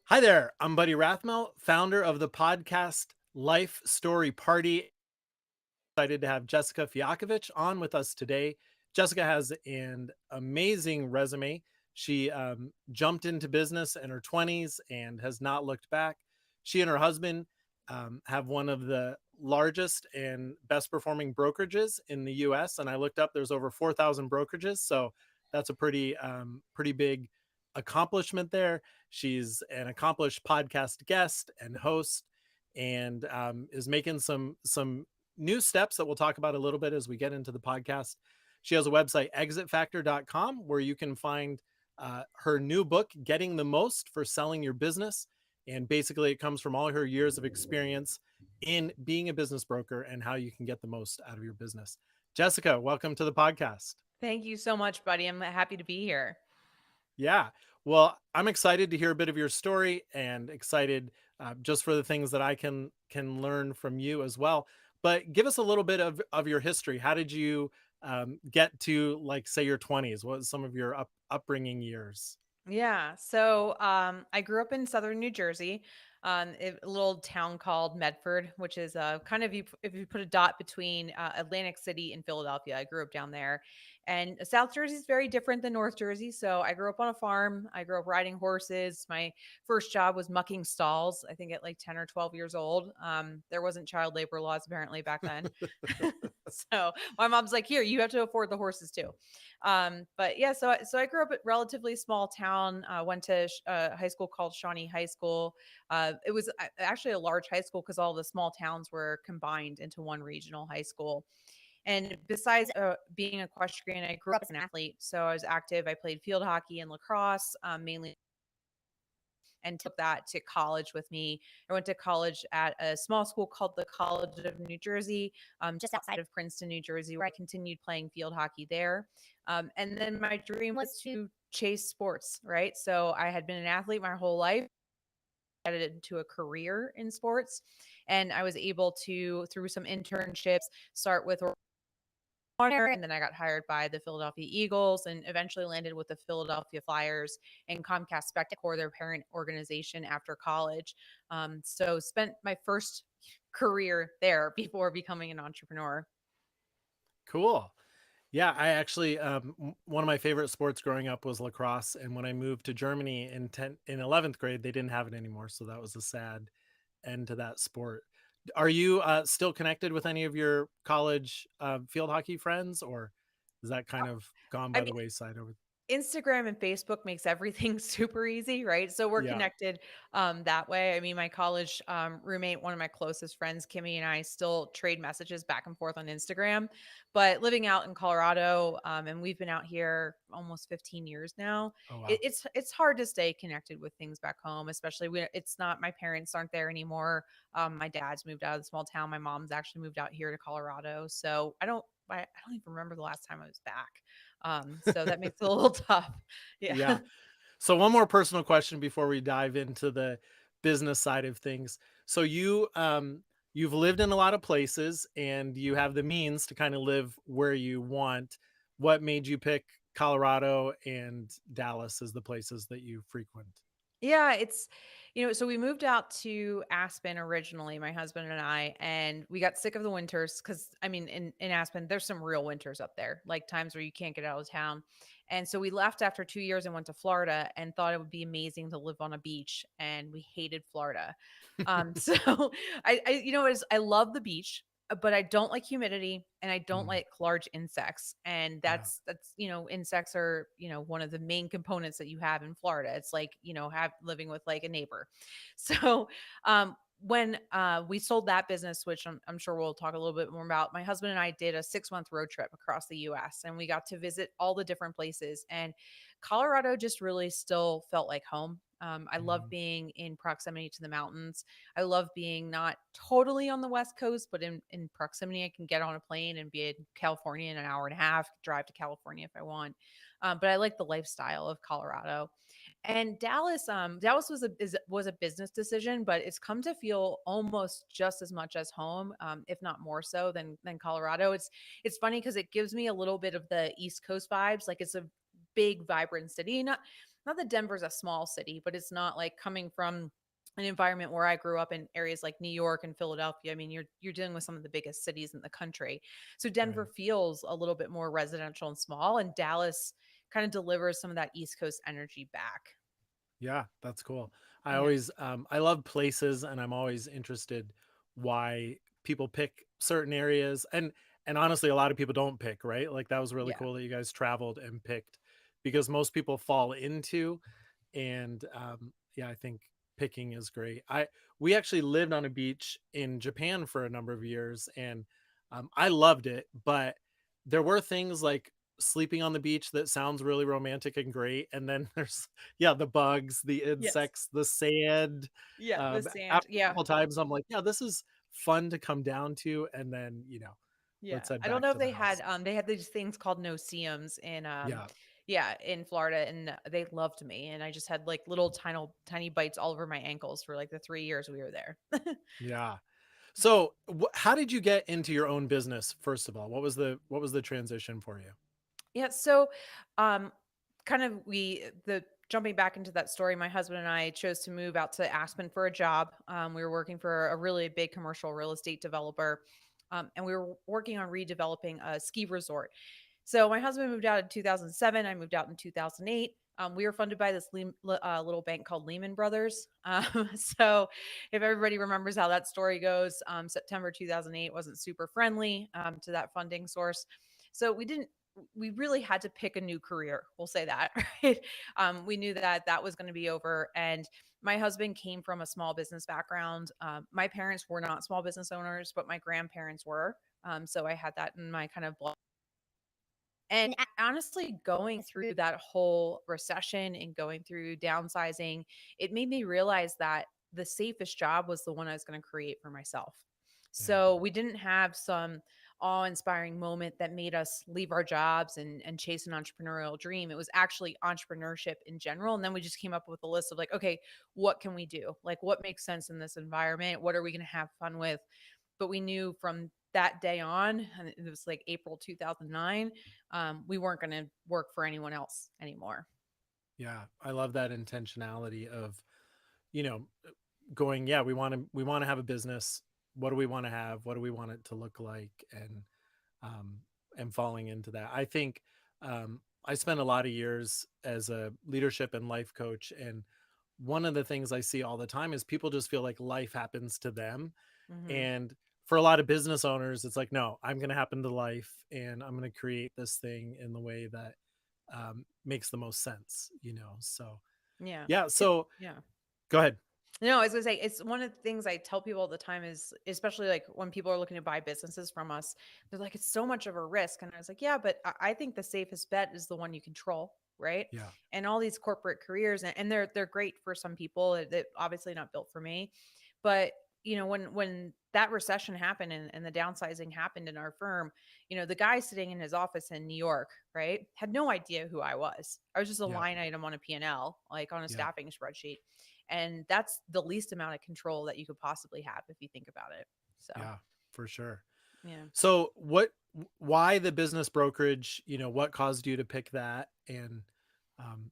Hi there. I'm Buddy Rathmel, founder of the podcast Life Story Party. Excited to have Jessica Fialkovich on with us today. Jessica has an amazing resume. She jumped into business in her 20s and has not looked back. She and her husband have one of the largest and best performing brokerages in the US. And I looked up, there's over 4,000 brokerages. So that's a pretty big accomplishment there. She's an accomplished podcast guest and host, and is making some new steps that we'll talk about a little bit as we get into the podcast. She has a website, exitfactor.com, where you can find her new book, Getting the Most for Selling Your Business. And basically, it comes from all her years of experience in being a business broker and how you can get the most out of your business. Jessica, welcome to the podcast. Thank you so much, buddy. I'm happy to be here. Yeah. Well, I'm excited to hear a bit of your story and excited just for the things that I can learn from you as well. But give us a little bit of your history. How did you get to, like, say, your 20s? What was some of your upbringing years? Yeah. So I grew up in southern New Jersey, a little town called Medford, which is kind of if you put a dot between Atlantic City and Philadelphia. I grew up down there. And South Jersey is very different than North Jersey. So I grew up on a farm. I grew up riding horses. My first job was mucking stalls, I think at like 10 or 12 years old. There wasn't child labor laws apparently back then. So my mom's like, here, you have to afford the horses too. But yeah, so I grew up at relatively small town. Went to high school called Shawnee High School. It was actually a large high school because all the small towns were combined into one regional high school. And besides being equestrian, I grew up as an athlete. So I was active. I played field hockey and lacrosse, mainly, and took that to college with me. I went to college at a small school called the College of New Jersey, just outside of Princeton, New Jersey, where I continued playing field hockey there. And then my dream was to chase sports, right? So I had been an athlete my whole life, headed into a career in sports. And I was able to, through some internships, start with and then I got hired by the Philadelphia Eagles and eventually landed with the Philadelphia Flyers and Comcast Spectacor, their parent organization, after college. So spent my first career there before becoming an entrepreneur. Cool. Yeah, I actually one of my favorite sports growing up was lacrosse, and when I moved to Germany in 11th grade, they didn't have it anymore, so that was a sad end to that sport. Are you still connected with any of your college field hockey friends, or is that kind of gone I by mean, the wayside over? Instagram and Facebook makes everything super easy, right? So we're Yeah. connected that way. I mean, my college roommate, one of my closest friends, Kimmy, and I still trade messages back and forth on Instagram. But living out in Colorado, and we've been out here almost 15 years now. Oh It, wow. it's hard to stay connected with things back home, especially when it's not, my parents aren't there anymore. My dad's moved out of the small town. My mom's actually moved out here to Colorado, so I don't even remember the last time I was back. So that makes it a little tough. Yeah. Yeah. So one more personal question before we dive into the business side of things. So you've lived in a lot of places and you have the means to kind of live where you want. What made you pick Colorado and Dallas as the places that you frequent? Yeah, so we moved out to Aspen originally, my husband and I, and we got sick of the winters because, I mean, in Aspen, there's some real winters up there, like times where you can't get out of town. And so we left after 2 years and went to Florida and thought it would be amazing to live on a beach. And we hated Florida. So I love the beach, but I don't like humidity and I don't Mm, like large insects. And yeah. insects are, one of the main components that you have in Florida. It's like, have living with like a neighbor. So, when we sold that business, which I'm sure we'll talk a little bit more about, my husband and I did a 6 month road trip across the US and we got to visit all the different places. And Colorado just really still felt like home. I love Mhm. being in proximity to the mountains. I love being not totally on the West Coast, but in proximity. I can get on a plane and be in California in an hour and a half, drive to California if I want. But I like the lifestyle of Colorado. And Dallas was a business decision, but it's come to feel almost just as much as home, if not more so than Colorado. It's funny because it gives me a little bit of the East Coast vibes. Like it's a big, vibrant city. Not not that Denver's a small city, but it's not like coming from an environment where I grew up in areas like New York and Philadelphia. I mean, you're dealing with some of the biggest cities in the country. So Denver Right. feels a little bit more residential and small, and Dallas kind of delivers some of that East Coast energy back. Yeah, that's cool. I Yeah. always I love places, and I'm always interested why people pick certain areas, and honestly a lot of people don't pick, right? Like that was really Yeah. cool that you guys traveled and picked, because most people fall into, and yeah, I think picking is great. I We actually lived on a beach in Japan for a number of years, and I loved it, but there were things like sleeping on the beach that sounds really romantic and great, and then there's, yeah, the bugs, the Yes. insects, the sand. Yeah. The After sand. a Yeah. couple times I'm like, yeah, this is fun to come down to, and then Yeah. let's head I don't back know if to the they house. had these things called no-see-ums in Yeah. yeah, in Florida, and they loved me, and I just had like little tiny bites all over my ankles for like the 3 years we were there. Yeah. So how did you get into your own business, first of all? What was the transition for you? Yeah, so um kind of we the jumping back into that story, my husband and I chose to move out to Aspen for a job. We were working for a really big commercial real estate developer. And we were working on redeveloping a ski resort. So my husband moved out in 2007. I moved out in 2008. We were funded by this little bank called Lehman Brothers. So if everybody remembers how that story goes, September 2008 wasn't super friendly to that funding source. So we really had to pick a new career. We'll say that, right? We knew that that was going to be over. And my husband came from a small business background. My parents were not small business owners, but my grandparents were. So I had that in my kind of blood. And honestly, going through that whole recession and going through downsizing, it made me realize that the safest job was the one I was going to create for myself. Yeah. So we didn't have some awe-inspiring moment that made us leave our jobs and chase an entrepreneurial dream. It was actually entrepreneurship in general. And then we just came up with a list of like, okay, what can we do? Like, what makes sense in this environment? What are we going to have fun with? But we knew from that day on, and it was like April 2009, we weren't going to work for anyone else anymore. Yeah, I love that intentionality of, you know, going, yeah, we want to have a business. What do we want to have? What do we want it to look like? Um and falling into that. I think I spent a lot of years as a leadership and life coach, and one of the things I see all the time is people just feel like life happens to them. Hmm. And for a lot of business owners, it's like, no, I'm going to happen to life, and I'm going to create this thing in the way that makes the most sense, So, Yeah. yeah. It, So yeah. go ahead. No, I was gonna say it's one of the things I tell people all the time is especially like when people are looking to buy businesses from us, they're like, it's so much of a risk. And I was like, yeah, but I think the safest bet is the one you control, right? Yeah. And all these corporate careers, and they're great for some people. They're obviously not built for me. But when that recession happened and the downsizing happened in our firm, the guy sitting in his office in New York, right, had no idea who I was. I was just a Yeah. line item on a P&L, like on a Yeah. staffing spreadsheet, and that's the least amount of control that you could possibly have if you think about it. So, Yeah, for sure. yeah. So why the business brokerage? What caused you to pick that? And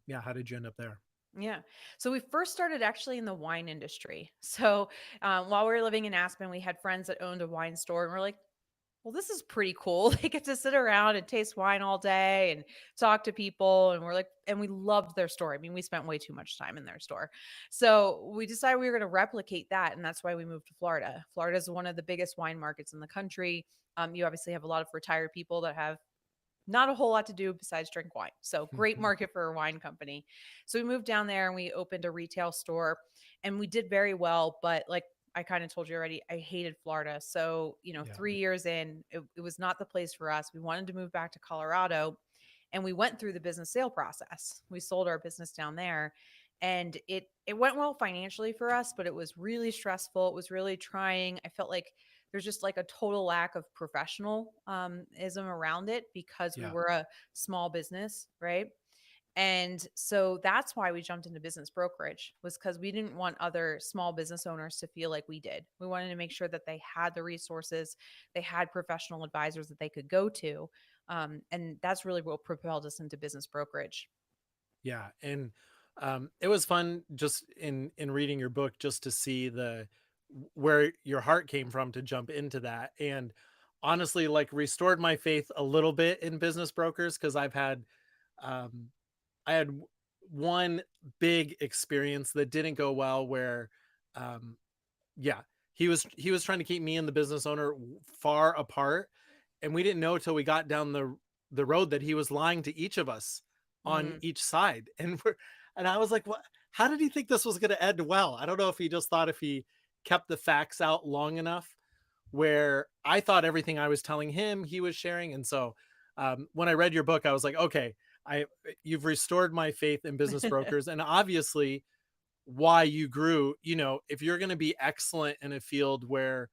yeah, how did you end up there? Yeah. So we first started actually in the wine industry. So while we were living in Aspen, we had friends that owned a wine store, and we're like, well, this is pretty cool. They get to sit around and taste wine all day and talk to people. And we're like, and we loved their store. I mean, we spent way too much time in their store. So we decided we were going to replicate that. And that's why we moved to Florida. Florida is one of the biggest wine markets in the country. You obviously have a lot of retired people that have not a whole lot to do besides drink wine. So great market for a wine company. So we moved down there and we opened a retail store, and we did very well. But like I kind of told you already, I hated Florida. So, Yeah. 3 years in, it was not the place for us. We wanted to move back to Colorado, and we went through the business sale process. We sold our business down there, and it went well financially for us, but it was really stressful. It was really trying. I felt like there's just like a total lack of professionalism around it because we Yeah. were a small business, right? And so that's why we jumped into business brokerage, was because we didn't want other small business owners to feel like we did. We wanted to make sure that they had the resources, they had professional advisors that they could go to. And that's really what propelled us into business brokerage. Yeah. And It was fun just in reading your book just to see the where your heart came from to jump into that, and honestly, like, restored my faith a little bit in business brokers because um, I had one big experience that didn't go well where, um, yeah, he was trying to keep me and the business owner far apart, and we didn't know till we got down the road that he was lying to each of us on Mm. each side, and I was like, "What? How did he think this was going to end well?" I don't know if he just thought if he kept the facts out long enough, where I thought everything I was telling him he was sharing, and so when I read your book, I was like, "Okay, I you've restored my faith in business brokers, and obviously." Why you grew, if you're going to be excellent in a field where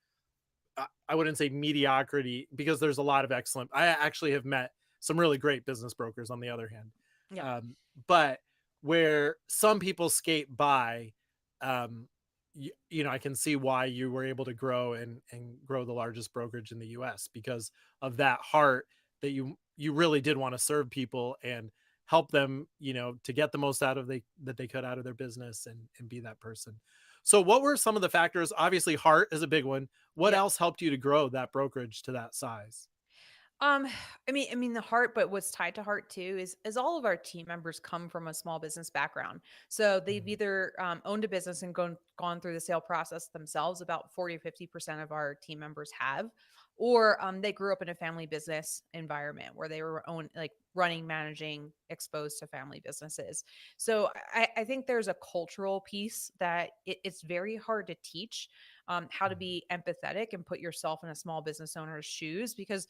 I wouldn't say mediocrity because there's a lot of excellent. I actually have met some really great business brokers on the other hand. Yeah. Um, but where some people skate by, I can see why you were able to grow and grow the largest brokerage in the US because of that heart that you really did want to serve people and help them, to get the most out of that they could out of their business and be that person. So what were some of the factors? Obviously heart is a big one. What Yep. else helped you to grow that brokerage to that size? Um, I mean the heart, but what's tied to heart too is all of our team members come from a small business background. So they've Mhm. either owned a business and gone through the sale process themselves. About 40 to 50% of our team members have, or they grew up in a family business environment where they were like running, managing, exposed to family businesses. So I think there's a cultural piece that it's very hard to teach how to be empathetic and put yourself in a small business owner's shoes because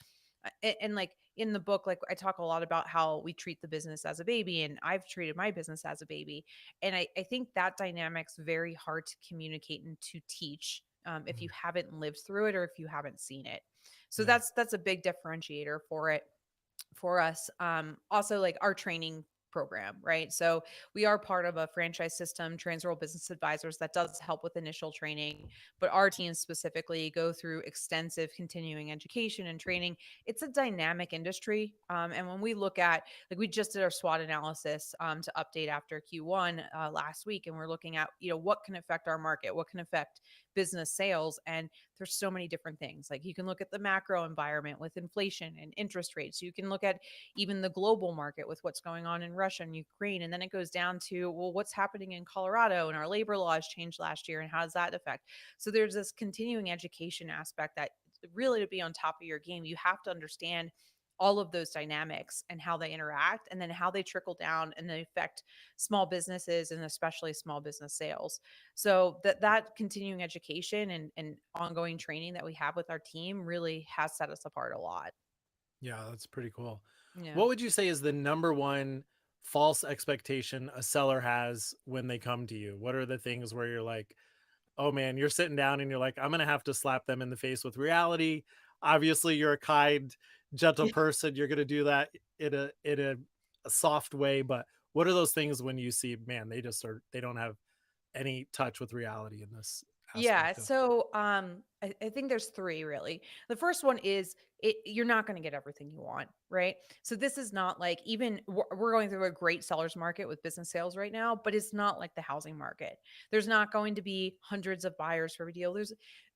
and like in the book, like I talk a lot about how we treat the business as a baby, and I've treated my business as a baby. And I think that dynamic's very hard to communicate and to teach if you Mhm. haven't lived through it or if you haven't seen it. So Yeah. that's a big differentiator for it for us. Also, like our training program, right? So we are part of a franchise system, Transworld Business Advisors, that does help with initial training, but our teams specifically go through extensive continuing education and training. It's a dynamic industry, and when we look at, like, we just did our SWOT analysis to update after Q1 last week, and we're looking at what can affect our market, what can affect business sales, and there's so many different things. Like you can look at the macro environment with inflation and interest rates. You can look at even the global market with what's going on in Russia and Ukraine. And then it goes down to, well, what's happening in Colorado and our labor laws changed last year and how does that affect? So there's this continuing education aspect that really, to be on top of your game, you have to understand all of those dynamics and how they interact and then how they trickle down and they affect small businesses and especially small business sales. So that continuing education and ongoing training that we have with our team really has set us apart a lot. Yeah, that's pretty cool. Yeah. What would you say is the number one false expectation a seller has when they come to you? What are the things where you're like, oh man, you're sitting down and you're like, I'm gonna have to slap them in the face with reality. Obviously, you're a kind, gentle person. You're gonna do that in a soft way. But what are those things when you see, man, they don't have any touch with reality in this Yeah. aspect of So I think there's three really. The first one is you're not going to get everything you want, right? So this is not like even we're going through a great seller's market with business sales right now, but it's not like the housing market. There's not going to be hundreds of buyers for every deal. There's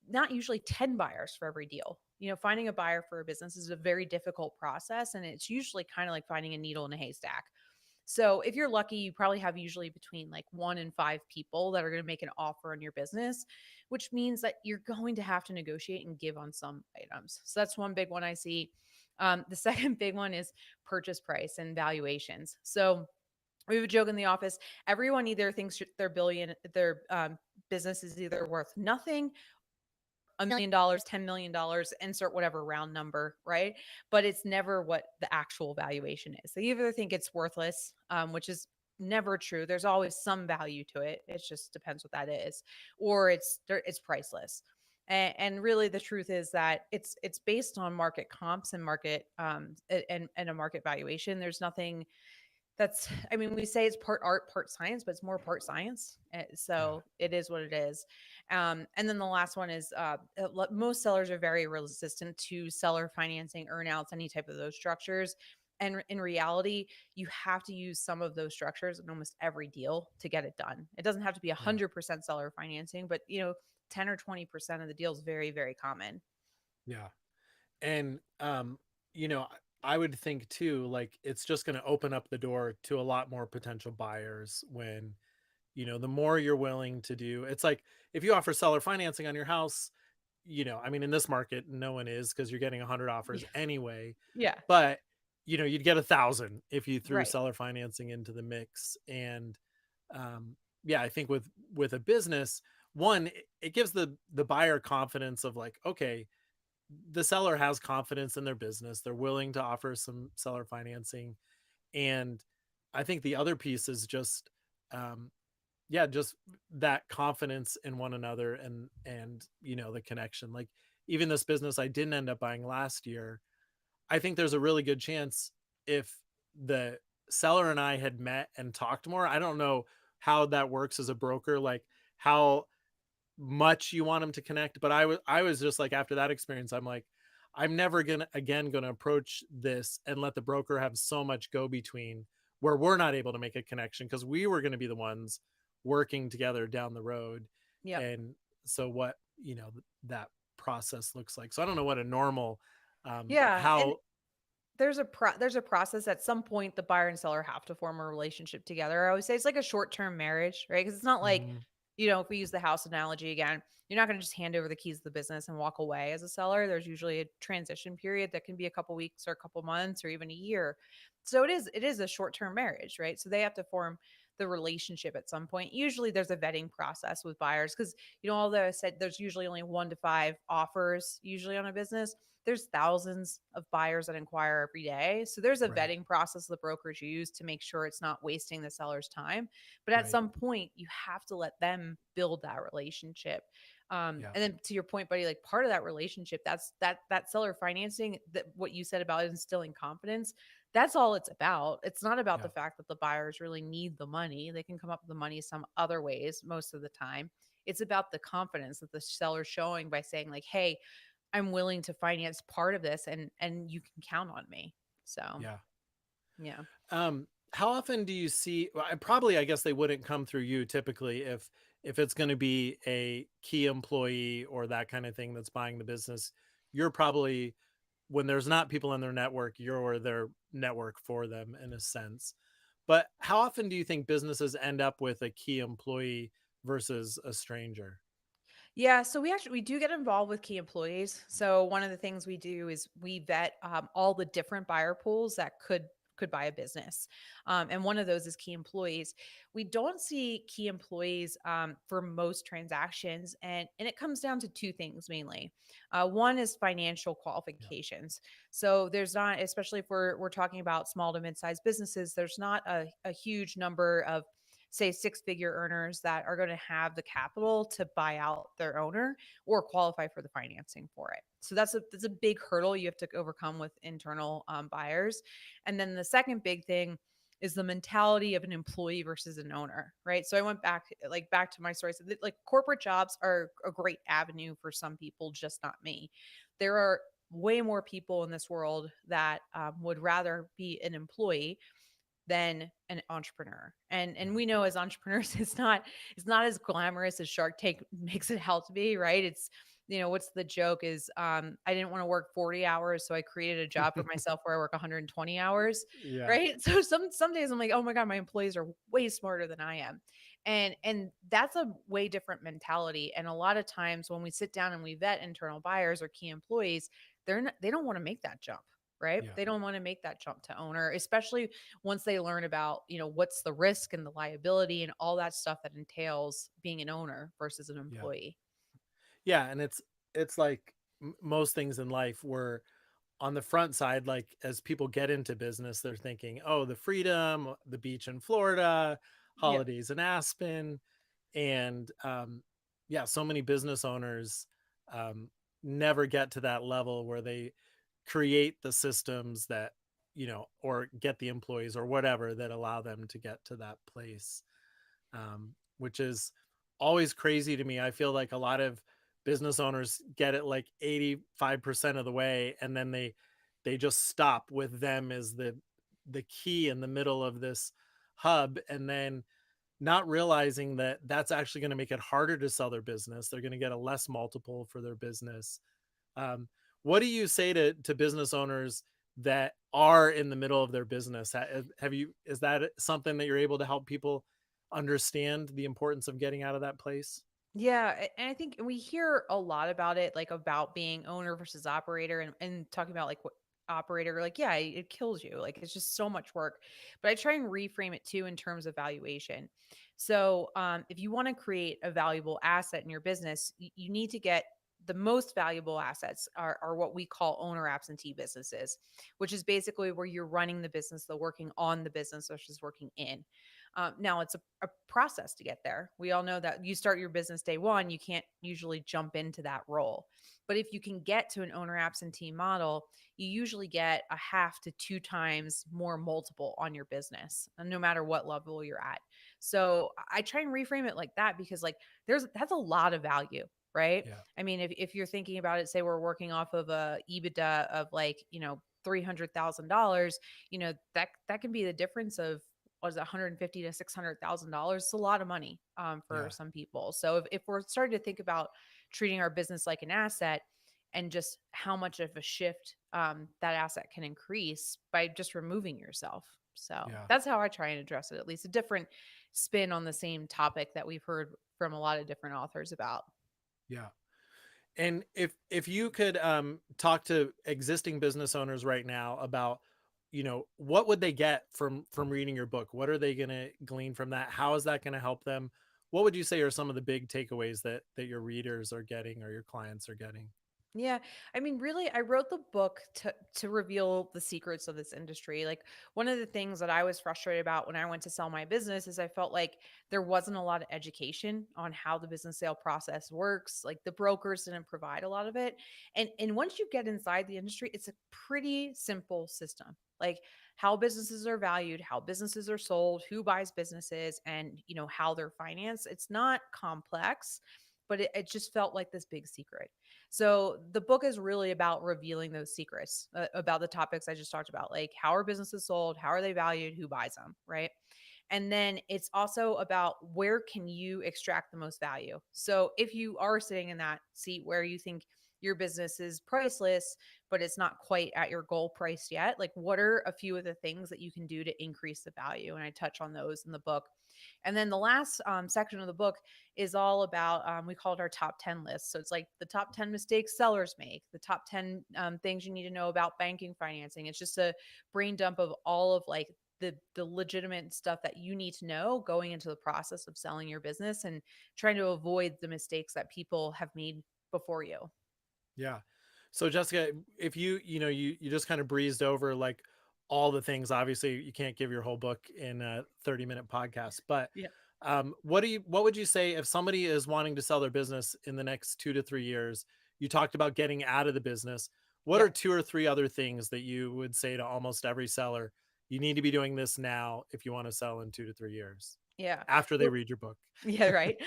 not usually 10 buyers for every deal. Finding a buyer for a business is a very difficult process, and it's usually kind of like finding a needle in a haystack. So if you're lucky, you probably have usually between like 1 and 5 people that are going to make an offer on your business, which means that you're going to have to negotiate and give on some items. So that's one big one I see. The second big one is purchase price and valuations. So we have a joke in the office. Everyone either thinks their business is either worth nothing, $1 million, $10 million, insert whatever round number, right? But it's never what the actual valuation is. They either think it's worthless, which is never true. There's always some value to it. It just depends what that is, or it's priceless. And really, the truth is that it's based on market comps and market and a market valuation. There's nothing that's, I mean, we say it's part art, part science, but it's more part science. yeah. So it is what it is. And then the last one is most sellers are very resistant to seller financing, earnouts, any type of those structures. And in reality, you have to use some of those structures in almost every deal to get it done. It doesn't have to be Yeah. 100% seller financing, but 10 or 20% of the deal is very, very common. Yeah. And you know, I would think too, like it's just going to open up the door to a lot more potential buyers when, the more you're willing to do. It's like if you offer seller financing on your house, I mean, in this market, no one is because you're getting 100 offers Yeah. anyway. Yeah. But you'd get 1,000 if you threw Right. seller financing into the mix. And yeah, I think with a business, one, it gives the buyer confidence of like, okay, the seller has confidence in their business. They're willing to offer some seller financing. And I think the other piece is just, um, yeah, just that confidence in one another and the connection. Like even this business I didn't end up buying last year, I think there's a really good chance if the seller and I had met and talked more. I don't know how that works as a broker, like how much you want them to connect, but I was just like after that experience, I'm like, I'm never gonna approach this and let the broker have so much go between where we're not able to make a connection because we were going to be the ones working together down the road. Yep. And so what that process looks like. So I don't know what a normal Yeah. And how there's a process. At some point the buyer and seller have to form a relationship together. I always say it's like a short-term marriage, right? Because it's not like, Mhm, if we use the house analogy again, you're not going to just hand over the keys to the business and walk away as a seller. There's usually a transition period that can be a couple weeks or a couple months or even a year. So it is a short-term marriage, right? So they have to form the relationship at some point. Usually there's a vetting process with buyers because, although I said there's usually only 1 to 5 offers usually on a business, there's thousands of buyers that inquire every day. So there's a right, vetting process the brokers use to make sure it's not wasting the seller's time. But at right, some point, you have to let them build that relationship. yeah, And then to your point, buddy, like part of that relationship, that seller financing, that what you said about instilling confidence, that's all it's about. It's not about the yeah, fact that the buyers really need the money. They can come up with the money some other ways most of the time. It's about the confidence that the seller's showing by saying like, "Hey, I'm willing to finance part of this and you can count on me." So, yeah. yeah. How often do you see, well, probably I guess they wouldn't come through you typically if it's going to be a key employee or that kind of thing that's buying the business. You're probably, when there's not people in their network, you're their network for them in a sense. But how often do you think businesses end up with a key employee versus a stranger? Yeah, so we do get involved with key employees. So one of the things we do is we vet all the different buyer pools that could buy a business, and one of those is key employees. We don't see key employees for most transactions, and it comes down to two things mainly. One is financial Yeah, qualifications. So there's not, especially if we're talking about small to mid-sized businesses, there's not a huge number of, say, six-figure earners that are going to have the capital to buy out their owner or qualify for the financing for it. So that's a big hurdle you have to overcome with internal buyers. And then the second big thing is the mentality of an employee versus an owner, right? So I went back to my story. So like corporate jobs are a great avenue for some people, just not me. There are way more people in this world that would rather be an employee than an entrepreneur. And yeah, we know as entrepreneurs it's not as glamorous as Shark Tank makes it out to be, right? It's, what's the joke is, I didn't want to work 40 hours, so I created a job for myself where I work 120 hours, yeah, right? So some days I'm like, "Oh my god, my employees are way smarter than I am." And that's a way different mentality. And a lot of times when we sit down and we vet internal buyers or key employees, they don't want to make that jump, right? yeah, They don't want to make that jump to owner, especially once they learn about, what's the risk and the liability and all that stuff that entails being an owner versus an yeah. employee. Yeah, and it's like most things in life where on the front side, like as people get into business, they're thinking, oh, the freedom, the beach in Florida, Yeah. holidays in Aspen. And yeah, so many business owners um, never get to that level where they create the systems that, or get the employees or whatever that allow them to get to that place, which is always crazy to me. I feel like a lot of business owners get it like 85% of the way, and then they just stop with them as the key in the middle of this hub, and then not realizing that that's actually going to make it harder to sell their business. They're going to get a less multiple for their business. um, what do you say to business owners that are in the middle of their business? Have you, is that something that you're able to help people understand the importance of getting out of that place? Yeah, and I think we hear a lot about it, like about being owner versus operator, and talking about like what operator, like, yeah, it kills you. Like it's just so much work. But I try and reframe it too in terms of valuation. So if you want to create a valuable asset in your business, you need to get the most valuable assets are what we call owner absentee businesses, which is basically where you're running the business, the working on the business versus working in. Now it's a process to get there. We all know that you start your business day one, you can't usually jump into that role. But if you can get to an owner absentee model, you usually get a half to two times more multiple on your business, no matter what level you're at. So I try and reframe it like that because like that's a lot of value, right? Yeah. I mean, if you're thinking about it, say we're working off of a EBITDA of like, $300,000, that can be the difference of was it 150 to $600,000. It's a lot of money for Yeah. some people. So if we're starting to think about treating our business like an asset and just how much of a shift that asset can increase by just removing yourself. So Yeah. that's how I try and address it, at least a different spin on the same topic that we've heard from a lot of different authors about. Yeah. And if you could talk to existing business owners right now about, what would they get from reading your book? What are they going to glean from that? How is that going to help them? What would you say are some of the big takeaways that your readers are getting or your clients are getting? Yeah. I mean, really, I wrote the book to reveal the secrets of this industry. Like one of the things that I was frustrated about when I went to sell my business is I felt like there wasn't a lot of education on how the business sale process works. Like the brokers didn't provide a lot of it. And once you get inside the industry, it's a pretty simple system. Like how businesses are valued, how businesses are sold, who buys businesses, and how they're financed. It's not complex, but it just felt like this big secret. So the book is really about revealing those secrets about the topics I just talked about, like how are businesses sold, how are they valued, who buys them, right? And then it's also about where can you extract the most value. So if you are sitting in that seat where you think your business is priceless, but it's not quite at your goal price yet, like what are a few of the things that you can do to increase the value? And I touch on those in the book. And then the last section of the book is all about, we call it our top 10 list. So it's like the top 10 mistakes sellers make, the top 10 things you need to know about banking financing. It's just a brain dump of all of like the legitimate stuff that you need to know going into the process of selling your business and trying to avoid the mistakes that people have made before you. Yeah. So Jessica, if you just kind of breezed over like all the things, obviously you can't give your whole book in a 30-minute podcast, but Yeah. what would you say if somebody is wanting to sell their business in the next 2 to 3 years? You talked about getting out of the business. What Yeah. are two or three other things that you would say to almost every seller? You need to be doing this now if you want to sell in 2 to 3 years Yeah. after they So read your book. yeah, right.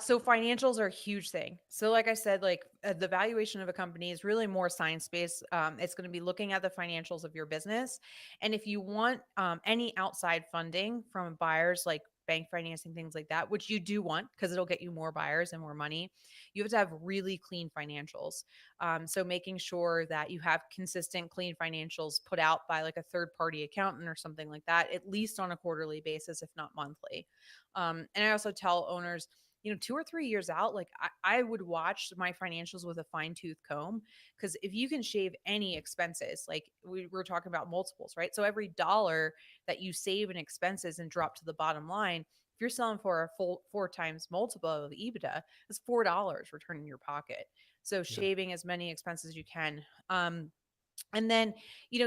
So financials are a huge thing. So, like I said, like the valuation of a company is really more science based. It's going to be looking at the financials of your business, and if you want any outside funding from buyers, like bank financing, things like that, which you do want because it'll get you more buyers and more money, you have to have really clean financials. So, making sure that you have consistent, clean financials put out by like a third party accountant or something like that, at least on a quarterly basis, if not monthly. And I also tell owners, 2 or 3 years out, like I would watch my financials with a fine tooth comb because if you can shave any expenses, like we're talking about multiples, right? So every dollar that you save in expenses and drop to the bottom line, if you're selling for a full 4 times multiple of EBITDA, it's $4 returning your pocket. So Yeah. shaving as many expenses as you can. And then,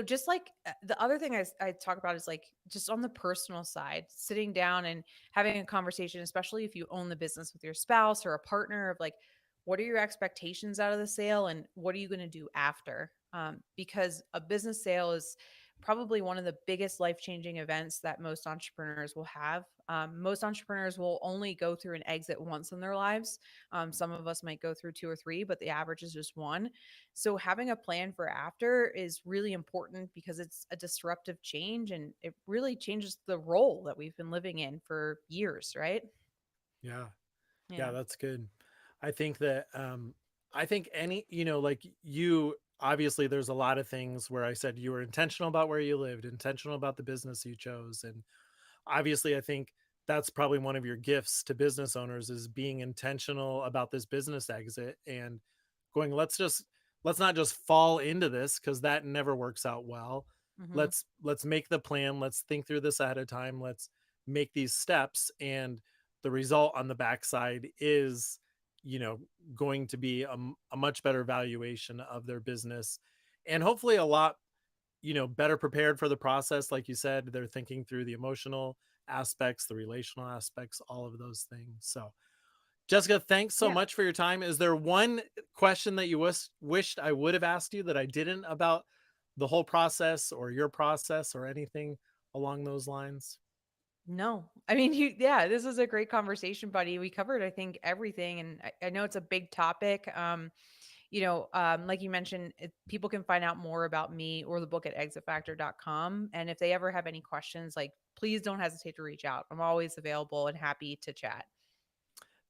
just like the other thing I talk about is like just on the personal side, sitting down and having a conversation, especially if you own the business with your spouse or a partner, of like, what are your expectations out of the sale and what are you going to do after? Because a business sale is probably one of the biggest life changing events that most entrepreneurs will have. Most entrepreneurs will only go through an exit once in their lives. Some of us might go through two or three, but the average is just one. So, having a plan for after is really important because it's a disruptive change and it really changes the role that we've been living in for years, right? Yeah. Yeah, Yeah. that's good. I think that I think any, like you obviously there's a lot of things where I said you were intentional about where you lived, intentional about the business you chose, and obviously I think that's probably one of your gifts to business owners is being intentional about this business exit and going, let's not just fall into this because that never works out well. Hmm. Let's make the plan, let's think through this ahead of time, let's make these steps, and the result on the backside is, you know going to be a much better valuation of their business, and hopefully a lot, better prepared for the process. Like you said, they're thinking through the emotional aspects, the relational aspects, all of those things. So, Jessica, thanks so Yeah. much for your time. Is there one question that you wished I would have asked you that I didn't about the whole process or your process or anything along those lines? No. I mean, yeah, this was a great conversation, buddy. We covered, I think, everything. And I know it's a big topic. Like you mentioned, people can find out more about me or the book at exitfactor.com. And if they ever have any questions, like, please don't hesitate to reach out. I'm always available and happy to chat.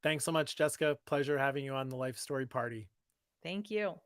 Thanks so much, Jessica. Pleasure having you on the Life Story Party. Thank you.